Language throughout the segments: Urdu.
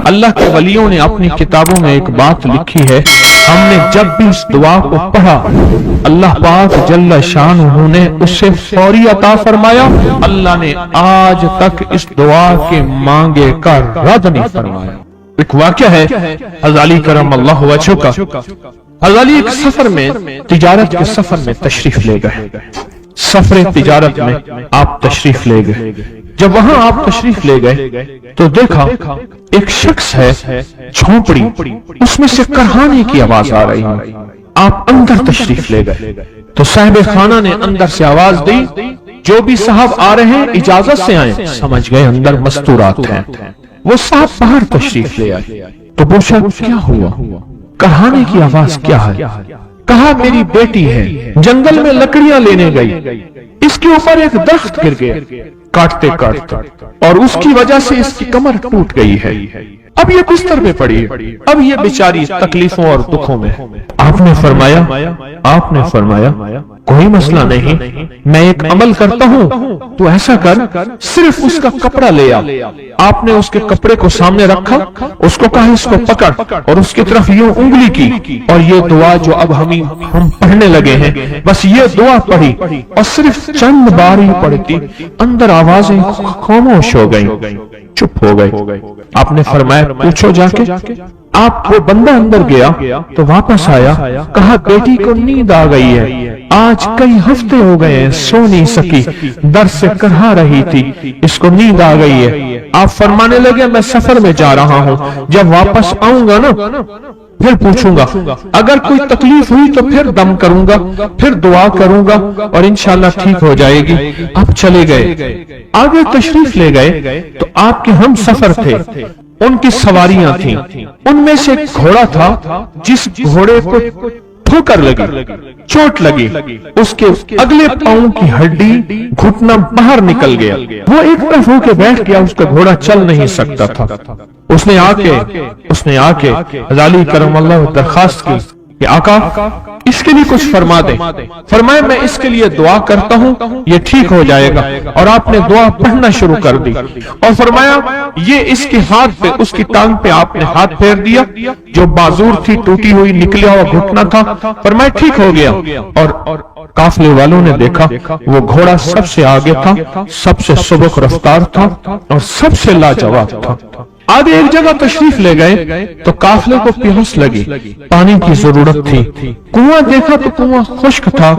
اللہ کے ولیوں نے اپنی کتابوں میں ایک بات لکھی ہے، ہم نے جب بھی اس دعا کو پڑھا اللہ پاک جل شانہ نے اسے فوری عطا فرمایا، اللہ نے آج تک اس دعا کے مانگے کا رد نہیں فرمایا۔ ایک واقعہ ہے حضرت علی کرم اللہ وجہہ کا۔ حضرت علی ایک سفر میں، تجارت کے سفر میں تشریف لے گئے، سفر تجارت میں آپ تشریف لے گئے۔ جب وہاں آپ تشریف لے گئے تو دیکھا ایک شخص ہے جھونپڑی، اس میں سے کرہانے کی آواز آ رہی ہے۔ آپ اندر تشریف لے گئے تو صاحب خانہ نے اندر سے آواز دی، جو بھی صاحب آ رہے ہیں اجازت سے آئیں۔ سمجھ گئے اندر مستورات ہیں۔ وہ صاحب باہر تشریف لے آئے تو پوچھا کیا ہوا، کرہانے کی آواز کیا ہے؟ کہا میری بیٹی ہے، جنگل میں لکڑیاں لینے گئی، اس کے اوپر ایک درخت گر گیا کاٹتے کاٹتے، اور اس کی وجہ سے اس کی کمر ٹوٹ گئی ہے، اب یہ بستر میں پڑی ہے، اب یہ بیچاری تکلیفوں اور دکھوں میں۔ آپ نے فرمایا کوئی مسئلہ نہیں، میں ایک عمل کرتا ہوں، تو ایسا کر صرف اس کا کپڑا لے آ۔ آپ نے اس کے کپڑے کو سامنے رکھا، اس کو کہا اس کو پکڑ، اور اس کی طرف یوں انگلی کی، اور یہ دعا جو اب ہم پڑھنے لگے ہیں، بس یہ دعا پڑھی، اور صرف چند بار ہی پڑھتی، اندر آوازیں خاموش ہو گئیں، چپ ہو گئے۔ آپ نے فرمایا پوچھو جا کے۔ آپ وہ بندہ اندر گیا تو واپس آیا، کہا بیٹی کو نیند آ گئی ہے، آج کئی ہفتے ہو گئے ہیں سو نہیں سکی، در سے کرہا رہی تھی، اس کو نیند آ گئی ہے۔ آپ فرمانے لگے میں سفر میں جا رہا ہوں، جب واپس آؤں گا نا پھر پوچھوں گا، اگر کوئی تکلیف ہوئی تو پھر دم کروں گا، پھر دعا کروں گا، اور انشاءاللہ ٹھیک ہو جائے گی۔ آپ چلے گئے، آگے تشریف لے گئے تو آپ کے ہم سفر تھے، ان کی سواریاں تھیں، ان میں سے ایک گھوڑا تھا جس گھوڑے کو ٹھوکر لگی، چوٹ لگی، اس کے اگلے پاؤں کی ہڈی گھٹنا باہر نکل گیا، وہ ایک طرف ہو کے بیٹھ گیا، اس کا گھوڑا چل نہیں سکتا تھا۔ اس نے آ کے حضرت علی کرم اللہ درخواست کی کہ آقا اس کے لیے کچھ فرما دیں۔ فرمایا میں اس کے لیے دعا کرتا ہوں، یہ ٹھیک ہو جائے گا، اور آپ نے دعا پڑھنا شروع کر دی، اور فرمایا یہ اس کے ہاتھ پہ، اس کی ٹانگ پہ آپ نے ہاتھ پھیر دیا، جو معذور تھی ٹوٹی ہوئی نکلا ہوا گھٹنا تھا، فرمایا ٹھیک ہو گیا۔ اور قافلے والوں نے دیکھا وہ گھوڑا سب سے آگے تھا، سب سے سبق رفتار تھا، اور سب سے لاجواب تھا۔ آگے ایک جگہ تشریف لے گئے تو قافلے کو پیاس لگی، پانی کی ضرورت تھی، کنواں دیکھا تو کنواں خشک تھا۔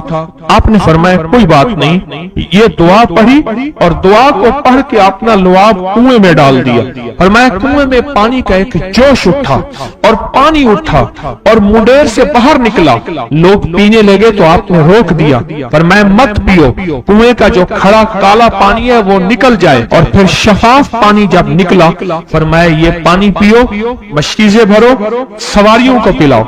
آپ نے فرمایا کوئی بات نہیں، یہ دعا پڑھی، اور دعا کو پڑھ کے اپنا لعاب کنویں میں ڈال دیا۔ فرمایا کنویں میں پانی کا ایک جوش اٹھا، اور پانی اٹھا اور منڈیر سے باہر نکلا، لوگ پینے لگے تو آپ نے روک دیا، فرمایا مت پیو، کنویں کا جو کھڑا کالا پانی ہے وہ نکل جائے، اور پھر شفاف پانی جب نکلا فرمایا یہ پانی پیو، مشکیزیں بھرو، سواریوں کو پلاؤ۔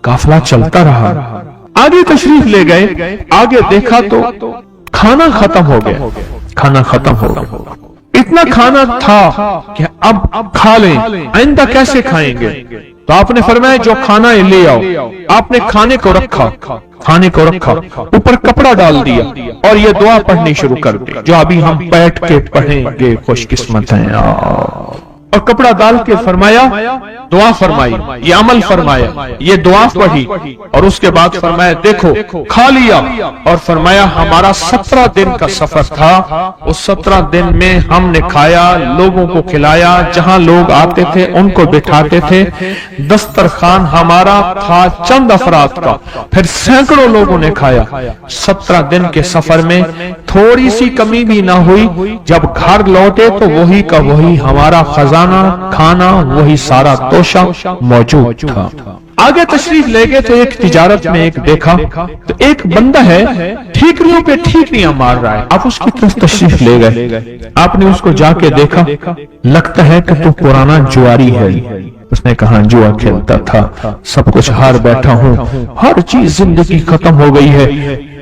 قافلہ چلتا رہا، آگے تشریف لے گئے، آگے دیکھا تو کھانا ختم ہو گیا، اتنا کھانا تھا کہ اب کھا لیں، آئندہ کیسے کھائیں گے؟ تو آپ نے فرمایا جو کھانا ہے لے آؤ۔ آپ نے کھانے کو رکھا، اوپر کپڑا ڈال دیا، اور یہ دعا پڑھنی شروع کر دی جو ابھی ہم بیٹھ کے پڑھیں گے، خوش قسمت ہیں۔ اور کپڑا ڈال کے فرمایا دعا فرمائی، یہ عمل فرمایا، یہ دعا پڑھی، اور اس کے بعد فرمایا دیکھو کھا لیا، اور فرمایا ہمارا 17 دن کا سفر تھا، اس 17 دن میں ہم نے کھایا، لوگوں کو کھلایا، جہاں لوگ آتے تھے ان کو بٹھاتے تھے، دسترخوان ہمارا تھا چند افراد کا، پھر سینکڑوں لوگوں نے کھایا۔ 17 دن کے سفر میں تھوڑی سی کمی بھی نہ ہوئی، جب گھر لوٹے تو وہی کا وہی ہمارا خزانہ، کھانا وہی سارا توشہ موجود تھا۔ آگے تشریف لے گئے تو ایک تجارت میں ایک دیکھا تو ایک بندہ ہے ٹھیکریوں پہ ٹھیکریاں مار رہا ہے، آپ اس کی طرف تشریف لے گئے، آپ نے اس کو جا کے دیکھا، لگتا ہے کہ تو پرانا جواری ہے۔ اس نے کہا جوا کھیلتا تھا، سب کچھ ہار بیٹھا ہوں، ہر چیز زندگی ختم ہو گئی ہے،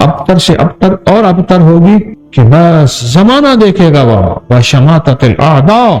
ابتر سے ابتر اور ابتر ہوگی کہ بس زمانہ دیکھے گا وہ شماتت الاعداء،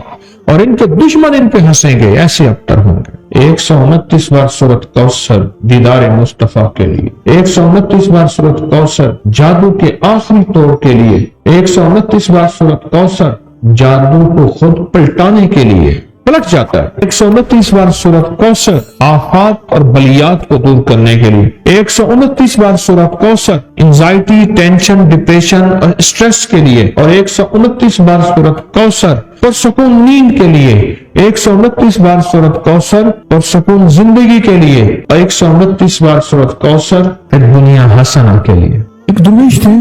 اور ان کے دشمن ان پہ ہنسیں گے، ایسے ابتر ہوں گے۔ 129 بار سورۃ کوثر دیدار مصطفیٰ کے لیے، 129 بار سورۃ کوثر جادو کے آخری توڑ کے لیے، 129 بار سورۃ کوثر جادو کو خود پلٹانے کے لیے، پلٹ جاتا ہے۔ 129 بار سورۃ کوثر آفات اور بلیات کو دور کرنے کے لیے، 129 بار سورۃ کوثر انزائٹی، ٹینشن، ڈپریشن اور اسٹریس کے لیے، اور 129 بار سورۃ کوثر پرسکون نیند کے لیے، 129 بار سورۃ کوثر پرسکون زندگی کے لیے، اور 129 بار سورۃ کوثر دنیا حسنہ کے لیے۔ ایک درویش تھے،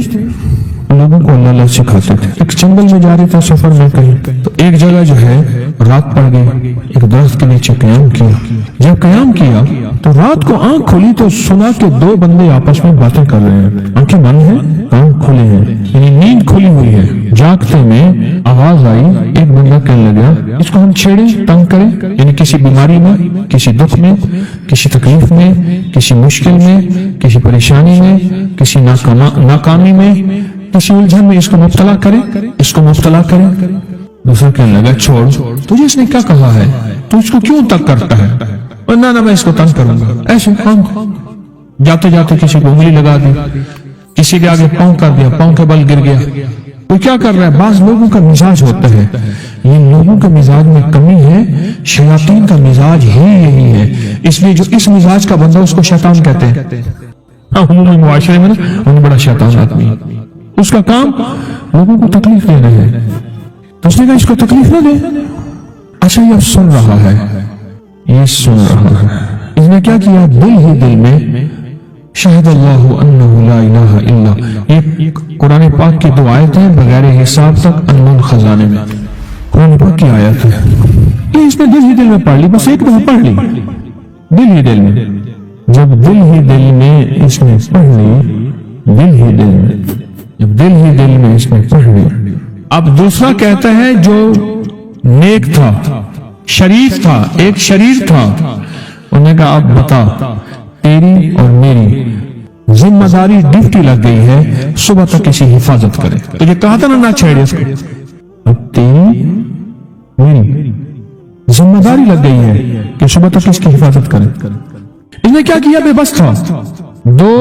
لوگوں کو اللہ اللہ سکھاتے تھے۔ ایک جنگل میں جا رہے تھے سفر میں کہیں، تو ایک جگہ جو ہے رات پڑ گئی، ایک درخت کے نیچے قیام کیا۔ جب قیام کیا تو رات کو آنکھ کھلی تو سنا کہ دو بندے آپس میں باتیں کر رہے ہیں، آنکھیں بند ہیں، کان کھلے ہیں، یعنی نیند کھلی ہوئی ہے۔ جاگتے میں آواز آئی، ایک بندہ کہنے لگا اس کو ہم چھیڑیں، تنگ کریں، یعنی کسی بیماری میں، کسی دکھ میں، کسی تکلیف میں، کسی مشکل میں، کسی پریشانی میں، کسی ناکامی میں، کسی الجھن میں اس کو مبتلا کریں، اس کو مبتلا کریں۔ دوسرا کہنے لگا چھوڑ، تجھے اس نے کیا کہا ہے، تو اس کو کیوں تنگ کرتا ہے؟ نہ میں اس کو تنگ کروں گا، ایسے جاتے جاتے کسی کو انگلی لگا دی، کسی کے آگے پاؤں کر دیا، پاؤں کے بل گر گیا۔ کوئی کیا کر رہا ہے؟ بعض لوگوں کا مزاج ہوتا ہے، یہ لوگوں کے مزاج میں کمی ہے، شیاطین کا مزاج ہی یہی ہے، اس لیے جو اس مزاج کا بندہ اس کو شیطان کہتے ہیں۔ عمومی معاشرے میں نا بڑا شیطان آدمی، اس کا کام لوگوں کو تکلیف دینا ہے، تو اس نے کہا اس کو تکلیف نہ دے۔ اچھا یہ سن رہا ہے، یہ سن رہا ہے، اس نے کیا کیا؟ دل ہی دل میں شہد اللہ انہ لا الہ الا، یہ قرآن پاک کی دو آیتیں بغیر حساب تک انمول خزانے میں، قرآن پاک کی آیت ہے، یہ اس نے دل ہی دل میں پڑھ لی، بس ایک دفعہ پڑھ لی دل ہی دل میں۔ جب دل ہی دل میں اس نے پڑھ لی، دل ہی دل میں، جب دل ہی دل میں اس نے پڑھ لی، اب دوسرا کہتا ہے جو نیک تھا، شریف تھا، ایک شریر تھا، انہوں نے کہا اب بتا، تیری اور میری ذمہ داری ڈیوٹی لگ گئی ہے، صبح تک کسی حفاظت کرے، تجھے کہا تھا نہ چھیڑے اس کو، اب تیری میری ذمہ داری لگ گئی ہے کہ صبح تک اس کی حفاظت کرے۔ اس نے کیا کیا؟ بے بس تھا، دو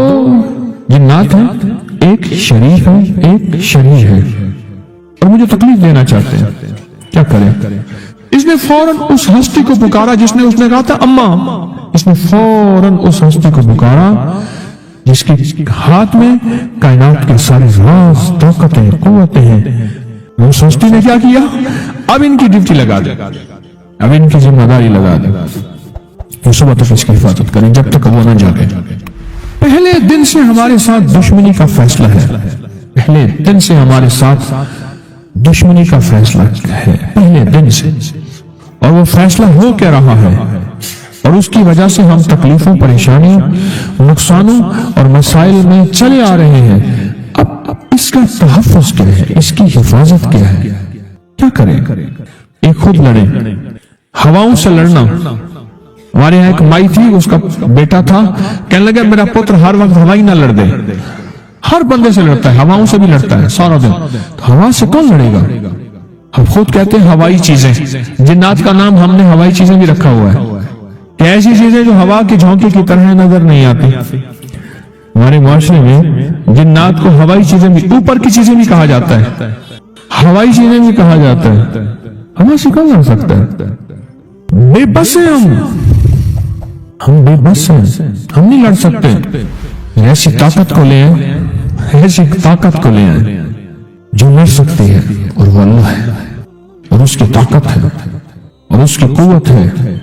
جنات ہیں، ایک شریف ہے، ایک شریر ہے، اور مجھے تکلیف دینا چاہتے ہیں، کیا کریں؟ اس نے فوراً اس ہستی کو پکارا جس نے اس نے کہا تھا اماں، اس نے فوراً اس ہستی کو پکارا جس کے ہاتھ میں کائنات کے سارے راز، طاقتیں، قوتیں ہیں۔ اس ہستی نے کیا کیا؟ اب ان کی ڈیوٹی لگا دے، اب ان کی ذمہ داری لگا دے کہ صبح تک اس کی حفاظت کریں جب تک وہ نہ جاگے۔ پہلے دن سے ہمارے ساتھ دشمنی کا فیصلہ ہے، پہلے دن سے ہمارے ساتھ دشمنی کا فیصلہ ہے، پہلے دن سے، اور وہ فیصلہ ہو کیا رہا ہے، اور اس کی وجہ سے ہم تکلیفوں، پریشانیوں، نقصانوں اور مسائل میں چلے آ رہے ہیں۔ اب اس کا تحفظ کیا ہے، اس کی حفاظت کیا ہے، کیا کریں؟ ایک خود لڑیں، ہواؤں سے لڑنا۔ ہمارے یہاں ایک مائی تھی، اس کا بیٹا تھا، کہنے لگا میرا پتر ہر وقت ہوائی نہ لڑ دے، ہر بندے سے لڑتا ہے، ہواؤں سے بھی لڑتا ہے سارا دن، تو ہوا سے کون لڑے گا؟ ہم خود کہتے ہیں ہوائی چیزیں، جنات کا نام ہم نے ہوائی چیزیں بھی رکھا ہوا ہے، کہ ایسی چیزیں جو ہوا کے جھونکے کی طرح نظر نہیں آتی۔ ہمارے معاشرے میں جنات کو ہوائی چیزیں بھی، اوپر کی چیزیں بھی کہا جاتا ہے، ہوائی چیزیں بھی کہا جاتا ہے۔ ہوا سے کون لڑ سکتا ہے؟ بے بس ہیں ہم بے بس ہیں، ہم نہیں لڑ سکتے۔ ایسی طاقت کو لے آئیں، ایسی طاقت کو لے آئیں جو لڑ سکتی ہے، اور وہ اللہ ہے، اور اس کی طاقت ہے، اور اس کی قوت ہے،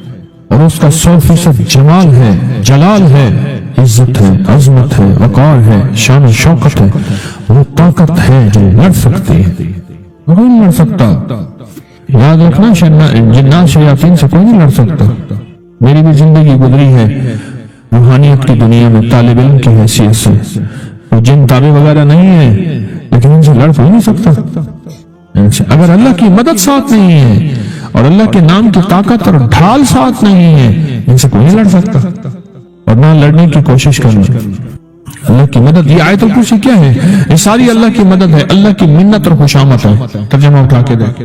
اور اس کا 100% جمال ہے، جلال ہے، عزت ہے، عظمت ہے، وقار ہے، شان و شوکت ہے، وہ طاقت ہے جو لڑ سکتی ہے، وہ نہیں لڑ سکتا۔ یاد رکھنا، جنات شیاطین سے کوئی نہیں لڑ سکتا۔ میری بھی زندگی گزری ہے روحانیت کی دنیا میں طالب علم کی حیثیت سے، وہ جن تابع وغیرہ نہیں ہے، لیکن ان سے لڑ کوئی نہیں سکتا۔ اگر اللہ کی مدد ساتھ نہیں ہے اور اللہ کے نام کی طاقت اور ڈھال ساتھ نہیں ہے، ان سے کوئی نہیں لڑ سکتا، اور نہ لڑنے کی کوشش کرنا۔ اللہ کی مدد. یہ آیت الکرسی کیا ہے؟ یہ ساری اللہ کی مدد ہے, اللہ کی منت اور خوشامد ہے. ترجمہ اٹھا کے دیکھ,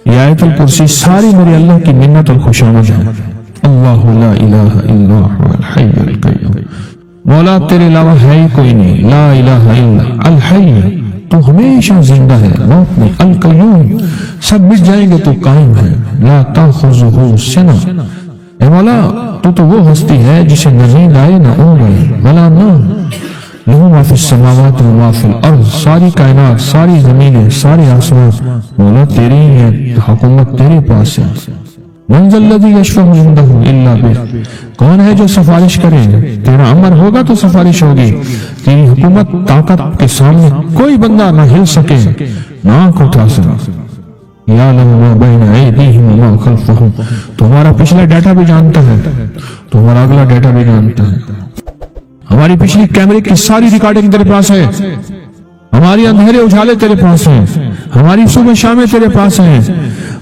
یہ آیت الکرسی ساری میری اللہ کی منت اور خوشامد ہے. اللہ لا الہ الا هو الحی القیوم, مولا تیرے علاوہ ہے ہی کوئی نہیں. لا الہ الا الحی, تو ہمیشہ زندہ ہے, موت نہیں. القیوم, سب مٹ جائیں گے تو قائم ہے. لا تاخذہ سنہ, اے مولا تو وہ ہستی ہے جسے نہ نیند آئے نہ اونگ آئے, ولا نوم. لہو ما فی السماوات و ما فی الارض, ساری کائنات, ساری زمینیں, سارے آسمان مولا تیری ہے, حکومت تیرے پاس ہے. من ذا الذی یشفع عندہ الا بہ, کون ہے جو سفارش کرے؟ تیرا امر ہوگا تو سفارش ہوگی. تیری حکومت طاقت کے سامنے کوئی بندہ نہ ہل سکے, نہ آنکھ اٹھا سکے. یعلم ما بین ایدیہم وما خلفہم, تمہارا پچھلا ڈیٹا بھی جانتا ہے, تمہارا اگلا ڈیٹا بھی جانتا ہے. ہماری پچھلی کیمرے کی ساری ریکارڈنگ تیرے پاس ہے, ہماری اندھیرے اجالے تیرے پاس ہیں, ہماری صبح شامیں تیرے پاس ہیں,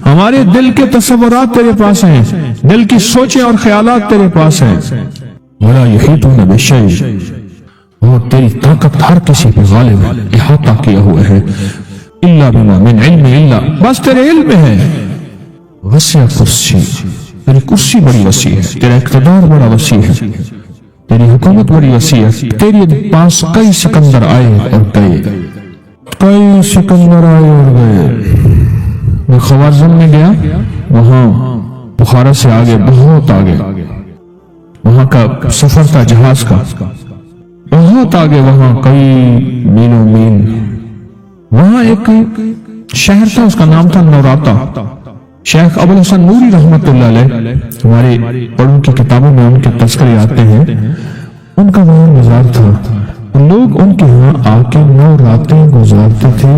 ہمارے دل کے تصورات تیرے پاس ہیں, دل کی سوچیں اور خیالات تیرے پاس ہیں. وَلَا يُحِيطُونَ بِشَيْءٍ, اور تیری طاقت ہر کسی پہ غالب ہے, احاطہ کیا ہوا ہے. إِلَّا بِمَا مِنْ عِلْمِ إِلَّا, بس تیرے علم میں ہے. وسع کرسی, تیری کرسی بڑی وسیع ہے, تیرا اقتدار بڑا وسیع ہے, تیری حکومت بڑی وسیع ہے. تیری پاس کئی سکندر آئے اور گئے, کئی سکندر آئے اور گئے. میں خوارزم میں گیا, وہاں بخارا سے آگے, بہت آگے, وہاں کا سفر تھا جہاز کا, بہت آگے, وہاں کئی میلوں میل. وہاں ایک شہر تھا, اس کا نام تھا نوراتا. شیخ ابو الحسن نوری رحمت اللہ علیہ, ہمارے بڑوں کی کتابوں میں ان کے تذکرے آتے ہیں, ان کا وہاں مزار تھا. لوگ ان کے ہاں آ کے 9 راتیں گزارتے تھے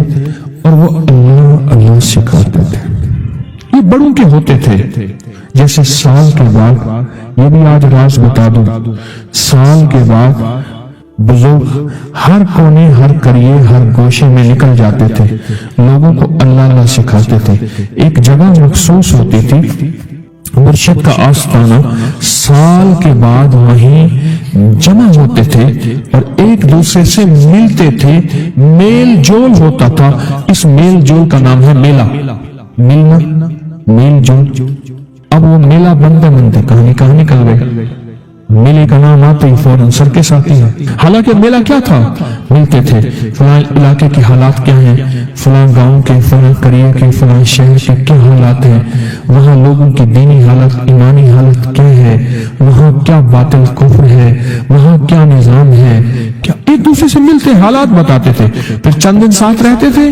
اور وہ اللہ اللہ سکھاتے تھے. یہ بڑوں کے ہوتے تھے. جیسے سال کے بعد, یہ بھی آج راز بتا دوں, سال کے بعد بزرگ ہر کونے, ہر کریے, ہر گوشے میں نکل جاتے تھے, لوگوں کو اللہ اللہ سکھاتے تھے. ایک جگہ مخصوص ہوتی تھی, مرشد کا آستانہ, سال کے بعد وہیں جمع ہوتے تھے اور ایک دوسرے سے ملتے تھے. میل جول ہوتا تھا. اس میل جول کا نام ہے میلہ. ملنا, میل جول. اب وہ میلہ بنتے بنتے کہاں نکل گئے. میلے کا نام آتے ہی فوراً سرکس آتی ہے. حالانکہ میلہ کیا تھا؟ ملتے تھے, فلاں علاقے کے حالات کیا ہیں, فلاں گاؤں کے, فلاں قریے کے, فلاں شہر کے کیا حالات ہیں, وہاں لوگوں کی دینی حالت, ایمانی حالت کیا ہے, وہاں کیا باطل کفر ہے, وہاں کیا نظام ہے, کیا ایک دوسرے سے ملتے حالات بتاتے تھے. پھر چند دن ساتھ رہتے تھے,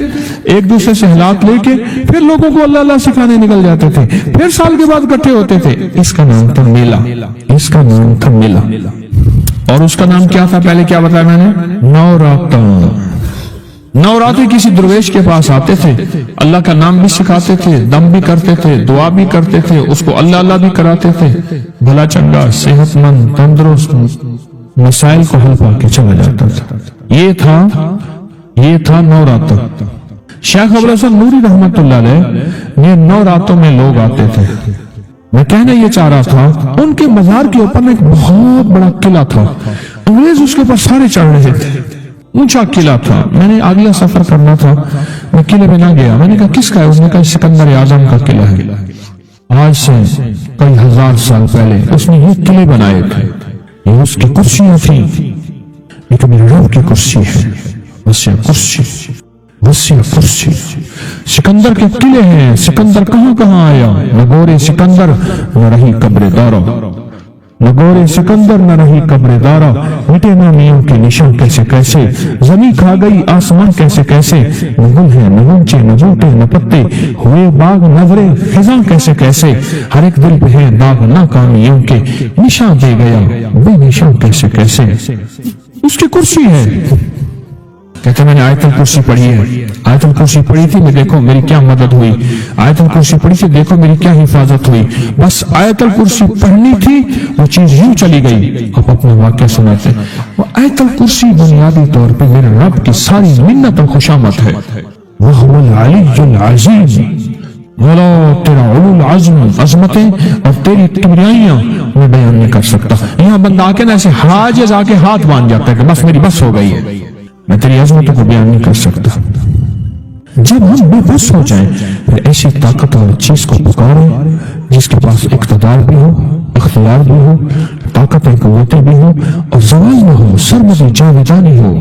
ایک دوسرے سے حالات لے کے پھر لوگوں کو اللہ اللہ سکھانے نکل جاتے تھے. پھر سال کے بعد اکٹھے ہوتے تھے. اس کا نام تھا میلہ, اس کا نام تھا میلہ. اور اس کا نام کیا تھا پہلے کیا بتایا میں نے؟ نوراتا. نوراتے کسی درویش کے پاس آتے تھے, اللہ کا نام بھی سکھاتے تھے, دم بھی کرتے تھے, دعا بھی کرتے تھے, اس کو اللہ اللہ بھی کراتے تھے. بھلا چنگا, صحت مند, تندرست, مسائل کو حل پا کے چلا جاتا تھا. یہ تھا نوراتا. شیخ ابو الحسن نوری رحمت اللہ علیہ, یہ نوراتوں میں لوگ آتے تھے. میں کہنا یہ چاہ رہا تھا, ان کے مزار کے اوپر ایک بہت بڑا قلعہ تھا. انگریز اس کے اوپر سارے چڑھ رہے تھے. اونچا قلعہ تھا. میں نے اگلا سفر کرنا تھا, میں قلعے پہ نہ گیا. میں نے کہا کس کا ہے؟ اس نے کہا سکندر اعظم کا قلعہ ہے. آج سے کئی ہزار سال پہلے اس نے یہ قلعے بنائے تھے. یہ اس کی کرسیاں تھیں. یہ تو میرے رب کی کرسی ہے. وسیع کرسی, وسیع کرسی. سکندر کے قلعے ہیں. سکندر کہاں آیا؟ نگور سکندر نہ رہی قبر دارا, نگور سکندر نہ رہی قبر دارا. مٹے نامیوں کے نشان کیسے کیسے, زمین کھا گئی آسمان کیسے کیسے. نہ گل ہے نہ غنچے نہ بوٹے نہ پتے, ہوئے باغ نظرے خزاں کیسے کیسے. ہر ایک دل پہ ہے داغ ناکامیوں کے, نشان دے گیا بے نشان کیسے کیسے. اس کی کرسی ہے. کہتے میں نے آیت الکرسی پڑھی ہے. آیت الکرسی پڑھی تھی, میں دیکھو میری کیا مدد ہوئی. آیت الکرسی پڑھی تھی, دیکھو میری کیا حفاظت ہوئی. بس آیت الکرسی پڑھنی تھی, وہ چیز یوں چلی گئی. آپ اپنا واقعہ سناتے ہیں. وہ آیت الکرسی بنیادی طور پہ میرے رب کی ساری منت اور خوشامد ہے. وَهُوَ الْعَلِيُّ الْعَظِيمُ. مولا تیرا علو العظم, عظمتیں اور تیری کبریائیاں میں بیان نہیں کر سکتا. یہاں بندہ آ کے نا ایسے حاجز آ کے ہاتھ باندھ جاتا ہے کہ بس میری بس ہو گئی ہے، میں تیری عظمتوں کو بیان نہیں کر سکتا۔ جب ہم بے بس ہو جائیں پھر ایسی طاقت والی چیز کو پکاریں جس کے پاس اقتدار بھی ہو، اختیار بھی ہو، طاقت قوتیں بھی ہو اور زوال نہ ہو، سرمدی جاویدانی ہو،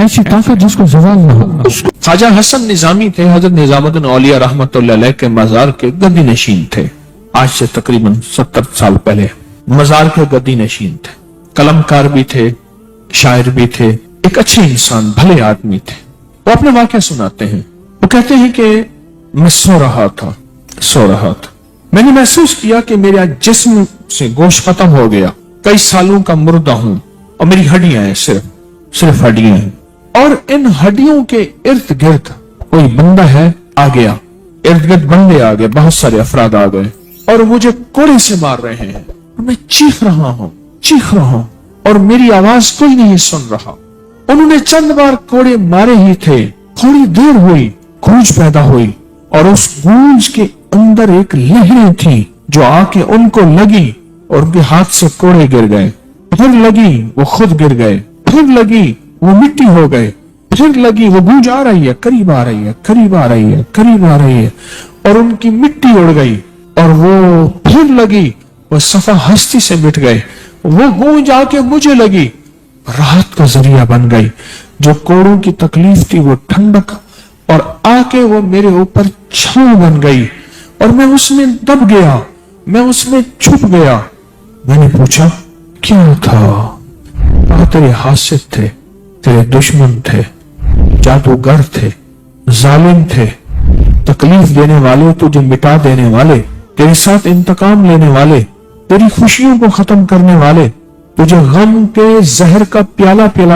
ایسی طاقت جس کو زوال نہ ہو۔ خواجہ حسن نظامی تھے، حضرت نظام الدین اولیاء رحمت اللہ علیہ کے مزار کے گدی نشین تھے، آج سے تقریباً 70 سال پہلے مزار کے گدی نشین تھے، قلم کار بھی تھے، شاعر بھی تھے، ایک اچھے انسان، بھلے آدمی تھے۔ وہ اپنے واقعہ سناتے ہیں، وہ کہتے ہیں کہ میں سو رہا تھا، میں نے محسوس کیا کہ میرا جسم سے گوشت ختم ہو گیا، کئی سالوں کا مردہ ہوں اور میری ہڈیاں ہیں، صرف ہڈیاں ہیں، اور ان ہڈیوں کے ارد گرد کوئی بندہ ہے آ گیا، ارد گرد بندے آ گئے، بہت سارے افراد آ گئے اور مجھے کوڑے سے مار رہے ہیں، میں چیخ رہا ہوں اور میری آواز کوئی نہیں سن رہا۔ انہوں نے چند بار کوڑے مارے ہی تھے، تھوڑی دیر ہوئی، گونج پیدا ہوئی اور اس گونج کے اندر ایک لہریں تھی جو آ کے ان کو لگی اور ان کے ہاتھ سے کوڑے گر گئے، پھر لگی وہ خود گر گئے، پھر لگی وہ مٹی ہو گئے، پھر لگی وہ گونج آ رہی ہے، قریب آ رہی ہے اور ان کی مٹی اڑ گئی، اور وہ پھر لگی وہ صفحہ ہستی سے مٹ گئے، وہ گونج آ کے مجھے لگی، راحت کا ذریعہ بن گئی، جو کوڑوں کی تکلیف تھی وہ ٹھنڈک اور آ کے وہ میرے اوپر چھاؤں بن گئی اور میں اس میں دب گیا، میں اس میں چھپ گیا۔ میں نے پوچھا کیا تھا؟ تیرے حاسد تھے، تیرے دشمن تھے، جادوگر تھے، ظالم تھے، تکلیف دینے والے، تجھے مٹا دینے والے، تیرے ساتھ انتقام لینے والے، تیری خوشیوں کو ختم کرنے والے، تجھے غم کے زہر کا پیالہ پلا